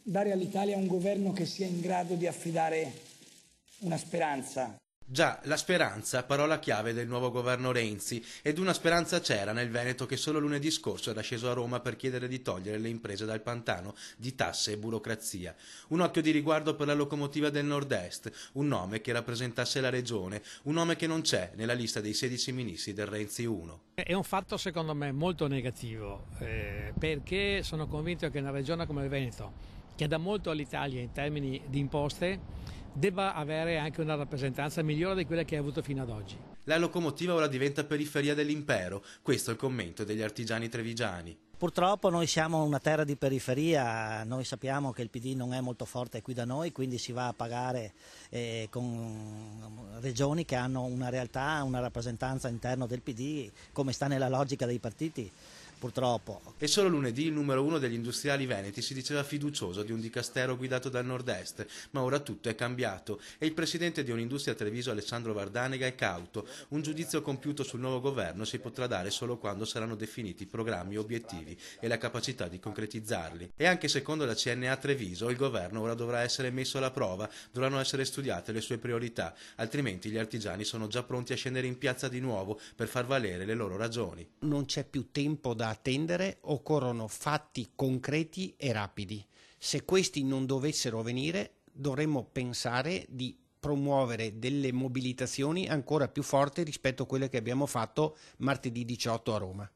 dare all'Italia un governo che sia in grado di affidare una speranza. Già, la speranza, parola chiave del nuovo governo Renzi, ed una speranza c'era nel Veneto che solo lunedì scorso era sceso a Roma per chiedere di togliere le imprese dal pantano di tasse e burocrazia. Un occhio di riguardo per la locomotiva del Nord-Est, un nome che rappresentasse la regione, un nome che non c'è nella lista dei 16 ministri del Renzi 1. È un fatto secondo me molto negativo, perché sono convinto che una regione come il Veneto, che dà molto all'Italia in termini di imposte, debba avere anche una rappresentanza migliore di quella che ha avuto fino ad oggi. La locomotiva ora diventa periferia dell'impero, questo è il commento degli artigiani trevigiani. Purtroppo noi siamo una terra di periferia, noi sappiamo che il PD non è molto forte qui da noi, quindi si va a pagare con regioni che hanno una realtà, una rappresentanza all'interno del PD, come sta nella logica dei partiti. Purtroppo. E solo lunedì il numero uno degli industriali veneti si diceva fiducioso di un dicastero guidato dal nord-est, ma ora tutto è cambiato e il presidente di Un'Industria Treviso, Alessandro Vardanega, è cauto. Un giudizio compiuto sul nuovo governo si potrà dare solo quando saranno definiti programmi e obiettivi e la capacità di concretizzarli. E anche secondo la CNA Treviso il governo ora dovrà essere messo alla prova, dovranno essere studiate le sue priorità, altrimenti gli artigiani sono già pronti a scendere in piazza di nuovo per far valere le loro ragioni. Non c'è più tempo da attendere, occorrono fatti concreti e rapidi. Se questi non dovessero venire, dovremmo pensare di promuovere delle mobilitazioni ancora più forti rispetto a quelle che abbiamo fatto martedì 18 a Roma.